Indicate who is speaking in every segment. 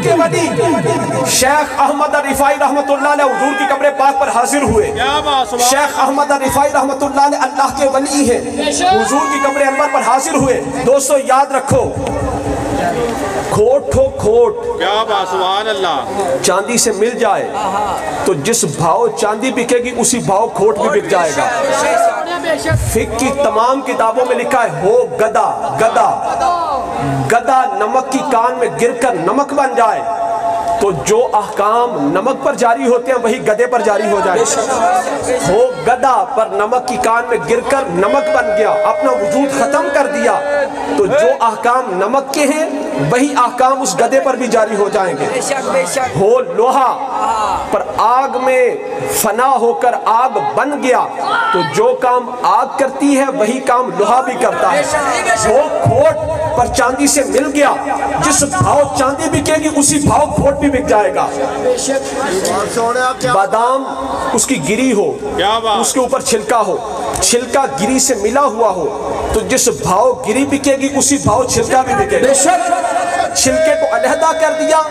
Speaker 1: کے ولی شیخ احمد الرفاعی رحمت اللہ علیہ حضور کی قبر پاک پر حاضر ہوئے. شیخ احمد الرفاعی رحمت اللہ علیہ اللہ کے ولی ہیں, حضور کی قبر انور پر حاضر ہوئے. دوستو یاد رکھو, کھوٹ ہو کھوٹ,
Speaker 2: کیا بات, سبحان اللہ,
Speaker 1: چاندی سے مل جائے تو جس بھاؤ چاندی بکے گی اسی بھاؤ کھوٹ بھی بک جائے گا. فقہ کی تمام کتابوں میں لکھا ہے ہو گدا گدا, گدا نمک کی کان میں گر کر نمک بن جائے تو جو احکام نمک پر جاری ہوتے ہیں وہی گدے پر جاری ہو جائے. ہو گدا پر نمک کی کان میں گر کر نمک بن گیا, اپنا وجود ختم کر دیا, تو جو احکام نمک کے ہیں وہی احکام اس گدے پر بھی جاری ہو جائیں گے. ہو لوہا پر آگ میں فنا ہو کر آگ بن گیا تو جو کام آگ کرتی ہے وہی کام لوہا بھی کرتا ہے. ہو کھوٹ پر چاندی سے مل گیا, جس بھاؤ چاندی بکے گی اسی بھاؤ کھوٹ بھی بک جائے گا. بادام اس کی گری ہو, اس کے اوپر چھلکا ہو, چھلکا گری سے ملا ہوا ہو تو جس بھاؤ گری بکے گی اسی بھاؤ چھلکا بھی بکے گا. چھلکے کو علیحدہ کر دیا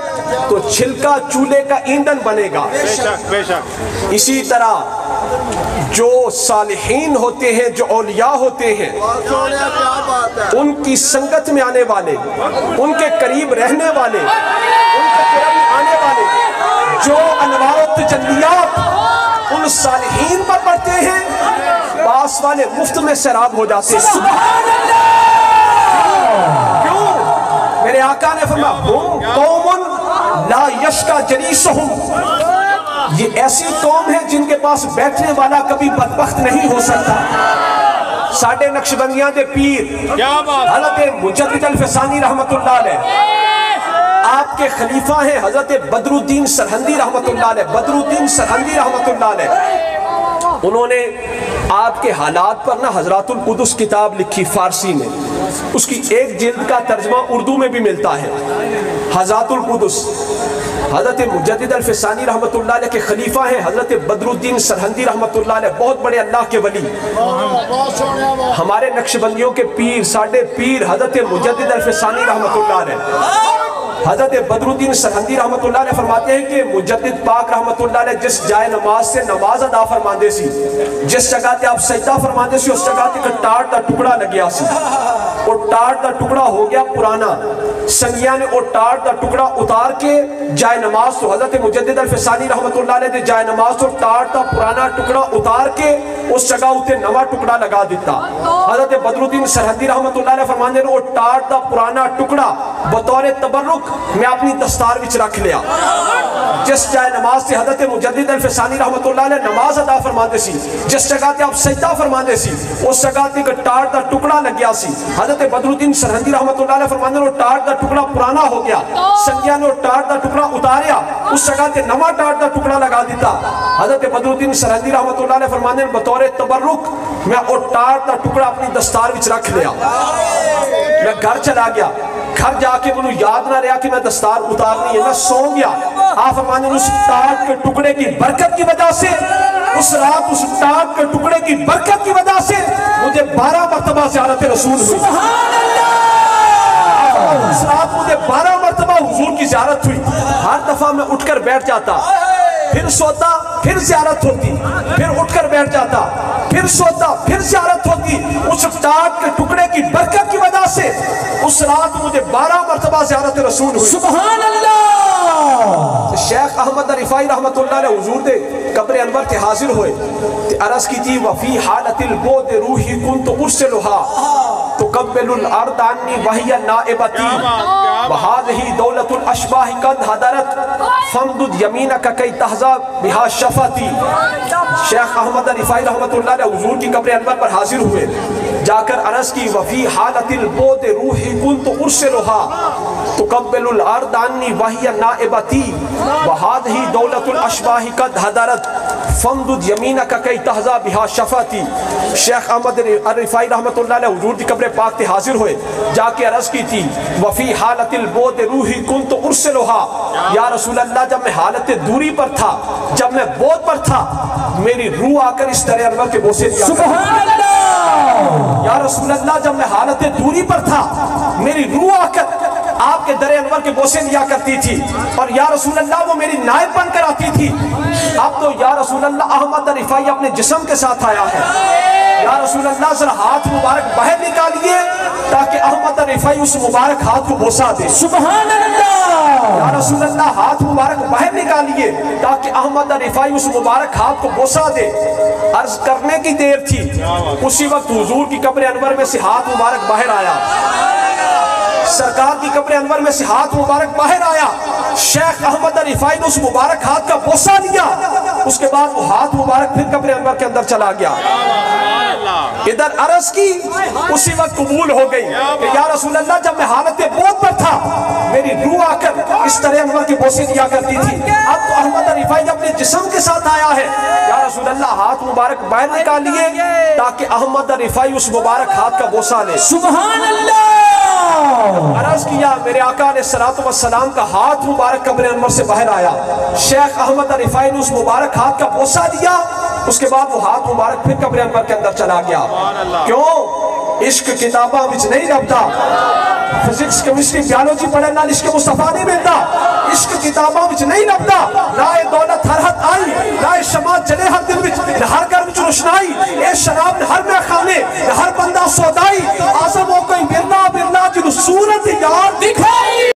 Speaker 1: تو چھلکا چولہے کا ایندھن بنے گا. اسی طرح جو صالحین ہوتے ہیں, جو اولیاء ہوتے ہیں, ان کی سنگت میں آنے والے, ان کے قریب رہنے والے, ان کے قریب آنے والے جو انوار و تجلیات ان صالحین پر پڑتے ہیں, پاس والے مفت میں سیراب ہو جاتے ہیں. کیوں؟ میرے آقا نے فرمایا ہم قوم لا یشکا جلیسہم, یہ ایسی قوم ہے جن کے پاس بیٹھنے والا کبھی بدبخت نہیں ہو سکتا. ساڑھے نقشبندیاں دے پیر حضرت مجدد الفسانی رحمت اللہ علیہ, آپ کے خلیفہ ہیں حضرت بدر الدین سرہندی رحمت اللہ علیہ. بدر الدین سرہندی رحمت اللہ علیہ, انہوں نے آپ کے حالات پر نا حضرات القدس کتاب لکھی فارسی میں, اس کی ایک جلد کا ترجمہ اردو میں بھی ملتا ہے. حضرات القدس حضرت مجدد الفسانی رحمت اللہ علیہ کے خلیفہ ہیں حضرت بدر الدین سرہندی رحمت اللہ علیہ, بہت بڑے اللہ کے ولی. ہمارے نقشبندیوں کے پیر, ساڑھے پیر حضرت مجدد الفسانی رحمت اللہ علیہ. حضرت بدر الدین سرہندی رحمت اللہ علیہ فرماتے ہیں کہ مجدد پاک رحمت اللہ علیہ جس جائے نماز سے نماز ادا فرماندے سی, جس جگہ تے آپ سجدہ فرماندے سی اس جگہ تے ٹاٹ دا ٹکڑا لگیا سی, اور ٹاٹ دا ٹکڑا ہو گیا پرانا. سنگیاں نے وہ ٹاٹ دا ٹکڑا اتار کے جائے نماز تو حضرت مجدد الفسانی رحمت اللہ علیہ دے جائے نماز تو ٹاٹ دا پرانا ٹکڑا اتار کے اس جگہ اتے نوا ٹکڑا لگا دیتا. حضرت بدر الدین سرہندی رحمت اللہ علیہ فرماندے نے وہ ٹاٹ دا پرانا ٹکڑا بطور تبرک میں اپنی دستار وچ رکھ لیا. جس جائے نماز سے حضرت مجدد الفسانی رحمت اللہ علیہ نماز ادا فرماندے سی, جس جگہ تے آپ سجدہ فرماندے سی اس جگہ تے ٹاٹ دا ٹکڑا لگیا سی. حضرت بدر الدین سرہندی رحمت اللہ علیہ فرماندے نے ٹاٹ دا ٹکڑا پرانا ہو گیا, سنگیاں نے ٹاٹ دا ٹکڑا اتاریا, اس جگہ تے نوا ٹاٹ دا ٹکڑا لگا دیتا. حضرت بدر الدین سرہندی رحمت اللہ علیہ فرماندے نے بطور تبرک میں وہ ٹاٹ دا ٹکڑا اپنی دستار وچ رکھ لیا. میں گھر چلا گیا, گھر جا کے مجھے یاد نہ رہا کہ میں دستار اتارنی ہے, میں سو گیا. آپ فرمانے اس ٹاٹ کے ٹکڑے کی برکت کی وجہ سے, اس رات اس ٹاٹ کے ٹکڑے کی برکت کی وجہ سے مجھے 12 مرتبہ زیارت رسول ہوئی. اس رات مجھے 12 مرتبہ حضور کی زیارت ہوئی. ہر دفعہ میں اٹھ کر بیٹھ جاتا, پھر سوتا, پھر زیارت ہوتی, پھر اٹھ کر بیٹھ جاتا, پھر سوتا, پھر زیارت ہوتی. اس ٹاٹ کے ٹکڑے کی برکت کی وجہ سے اس رات مجھے 12 مرتبہ زیارت رسول ہوئی. سبحان اللہ. شیخ احمد الرفاعی رحمت اللہ علیہ حضور دے قبر انور کے حاضر ہوئے, عرض کی تھی وفی حالت البود روحی کنت ارسلها تقبل الارض عنی وہی نائبتی وہذہ دولت الاشباح قد حضرت فامدد یمینک کی تحظی بہا شفاتی. شیخ احمد الرفاعی رحمت اللہ علیہ حضور کی قبر انور پر حاضر ہوئے, جا کر عرض کی وفی حالت البود روحی کنت ارسلها تقبل الارض عنی وہی نائبتی وہذہ دولت الاشباح قد حضرت فامدد یمینک کی تحظی بہا شفاتی. شیخ احمد الرفاعی رحمت اللہ علیہ حضور کی قبر پاک تے حاضر ہوئے, جا کے عرض کی تھی وفی حالت البود روحی کنت ارسلها, یا رسول اللہ جب میں حالت دوری پر تھا, جب میں بود پر تھا, میری روح آ کر اس دریا انور کے بوسے دیا. سبحان اللہ. یا رسول اللہ جب میں حالت دوری پر تھا, میری روح آ کر آپ کے در انور کے بوسے دیا کرتی تھی اور یا رسول اللہ وہ میری نائب بن کر آتی تھی. اب تو یا رسول اللہ احمد رفاعی اپنے جسم کے ساتھ آیا ہے. یا رسول اللہ ذرا ہاتھ مبارک باہر نکالیے تاکہ احمد رفاعی اس مبارک ہاتھ کو بوسا دے.
Speaker 3: سبحان اللہ.
Speaker 1: یا رسول اللہ ہاتھ مبارک باہر نکالیے تاکہ احمد رفاعی اس مبارک ہاتھ کو بوسا دے. عرض کرنے کی دیر تھی اسی وقت حضور کی قبر انور میں سے ہاتھ مبارک باہر آیا. سرکار کی قبر انور میں سے ہاتھ مبارک باہر آیا. شیخ احمد رفاعی نے اس مبارک ہاتھ کا بوسا لیا. اس کے بعد وہ ہاتھ مبارک پھر قبر انور کے اندر چلا گیا. ادھر عرض کی اسی وقت قبول ہو گئی کہ یا رسول اللہ جب میں حالت موت پر تھا میری روح آ کر اس طرح انور کے بوسے دیا کرتی تھی. اب تو احمد رفاعی اپنے جسم کے ساتھ آیا ہے. یا رسول اللہ ہاتھ مبارک باہر نکالیے تاکہ احمد رفاعی اس مبارک ہاتھ کا بوسا لے.
Speaker 3: سبحان اللہ.
Speaker 1: عرض کیا میرے آقا علیہ السلام کا ہاتھ مبارک قبر انور سے باہر آیا. شیخ احمد رفاعی نے اس مبارک ہاتھ کا بوسا دیا. اس کے بعد وہ ہاتھ مبارک پھر قبر انور کے اندر چلا گیا. کیوں؟ عشق کتاباں وچ نہیں لبدا. فزکس کیمسٹری بیالوجی پڑھن نال عشق مصطفیٰ نہیں ملتا. عشق کتاباں وچ نہیں لبدا. رائے دولت ہر حد آئی رائے شماعت چلے ہر دل وچ ہر گھر وچ روشنائی. اے شراب ہر میں خانے ہر بندہ سودائی. اعظم ہو کوئی برنا برنا جنو صورت یار دکھائی.